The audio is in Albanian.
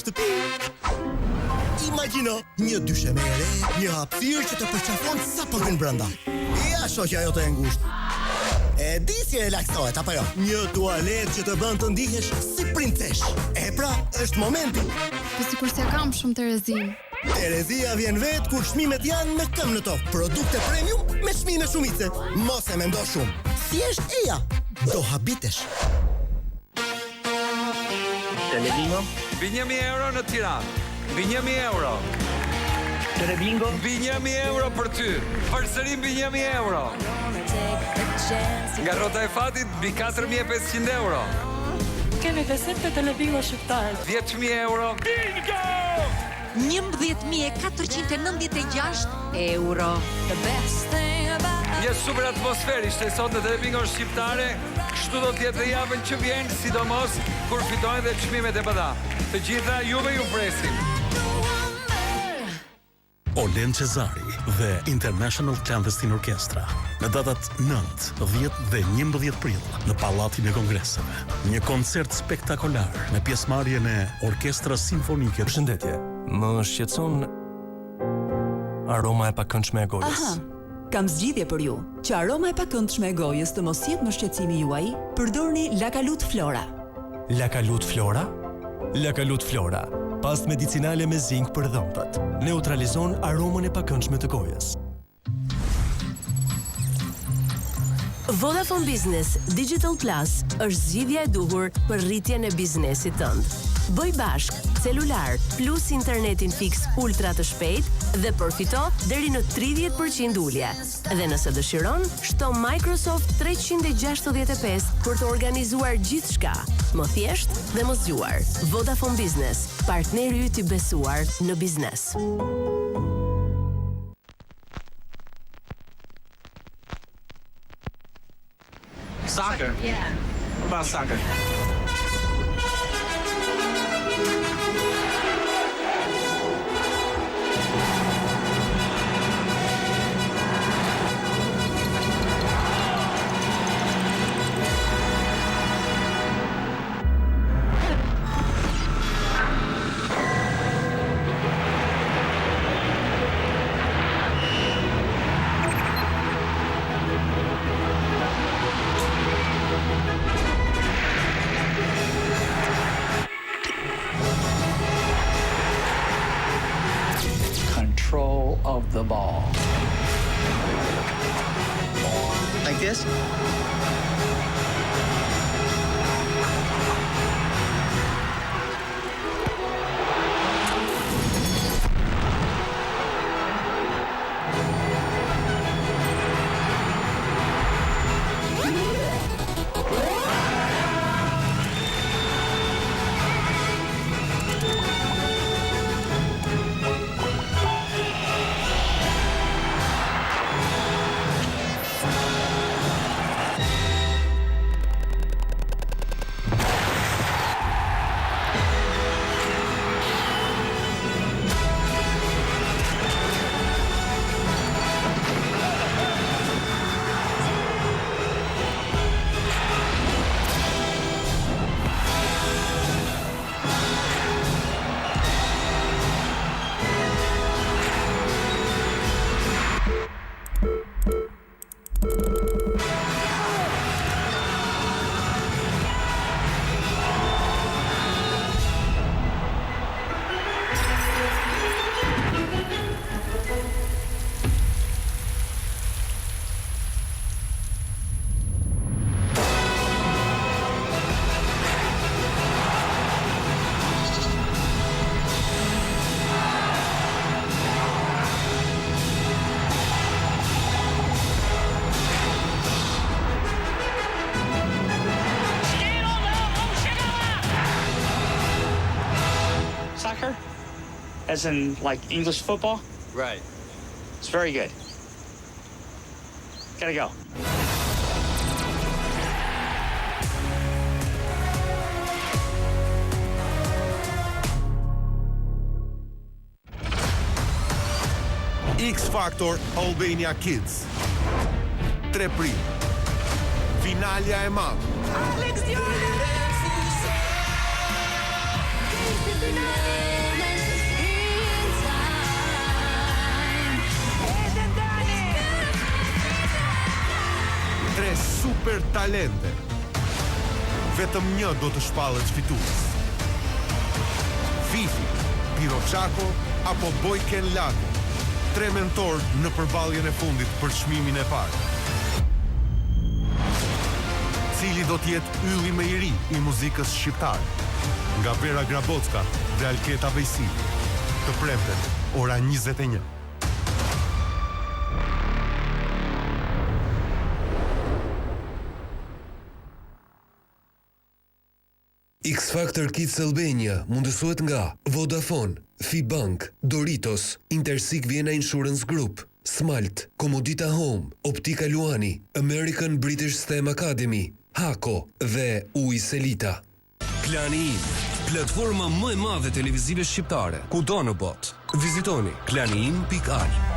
shtëpi. Imagjino një dyshem e re, një hapësirë që të përqafon sa po vjen brenda. Ja shoqja jote e ngushtë. E di si relaksohet apo jo? Një tualet që të bën të ndihesh si princesh. E pra, është momenti. Po sikur s'ja kam shumë Terezin. Terezia vjen vet kur çmimet janë me këmbë në tokë. Produkte premium me çmime shumice. Mos e mendo shumë. Thjesht eja. Do habitesh. Telebingo? Mbi 1.000 euro në Tiranë. Mbi 1.000 euro. Telebingo? Mbi 1.000 euro për ty. Përsëri mbi 1.000 euro. Nga rrota e fatit mbi 4.500 euro. Kemi besim të Telebingo shqiptar. 10.000 euro. Bingo! 11.496 euro. Një super atmosferë ishte sot në Telebingo shqiptare. Kështu do t'jetë dhe javën që vjen, sidomos kur fitojnë dhe çmimet e BDA. Të gjitha juve ju presim. Olen Cezari dhe International Clandestine Orchestra në datat 9, 10 dhe 11 prill në Pallatin e Kongreseve. Një koncert spektakolar me pjesëmarrjen e Orkestrës Simfonike. Përshëndetje. Më shqetëson aroma e pakëndshme e gojës. Aha. Kam zgjidhje për ju. Që aroma e pakëndshme e gojës të mos jetë më shqetësimi juaj, përdorni Lakalut Flora. Lakalut Flora? Lakalut Flora, pastë medicinale me zink për dhëmbët. Neutralizon aromën e pakëndshme të gojës. Vodafone Business Digital Plus është zgjidhja e duhur për rritjen e biznesit tënd. Bëj bashk celular plus internetin fiks ultra të shpejt dhe përfito deri në 30% ulje. Dhe nëse dëshiron, shto Microsoft 365 për të organizuar gjithçka, më thjesht dhe më zgjuar. Vodafone Business, partneri yt i besuar në biznes. Soccer? Yeah. What about soccer? Control of the ball. Like this? Soccer? As in, like, English football? Right. It's very good. Gotta go. X Factor Albania Kids 3 prill. Finalja e madhe. Alex Dione! Tre super talente. Vetëm një do të shpallet fitues. Fifi, Piro Çako apo Bojken Lako. Tre mentor në përballjen e fundit për çmimin e parë. Cili do të jetë ylli më i ri i muzikës shqiptare? Nga Vera Grabocka dhe Alketa Vejsili. Të premten, ora 21. X Factor Kids Albania mundësohet nga Vodafone, Fibank, Doritos, Intersik Vienna Insurance Group, Smalt, Komodita Home, Optika Luani, American British STEM Academy, Hako dhe UI Selita. Klani Im, platforma më e madhe televizive shqiptare, kudo në botë. Vizitoni klaniim.al.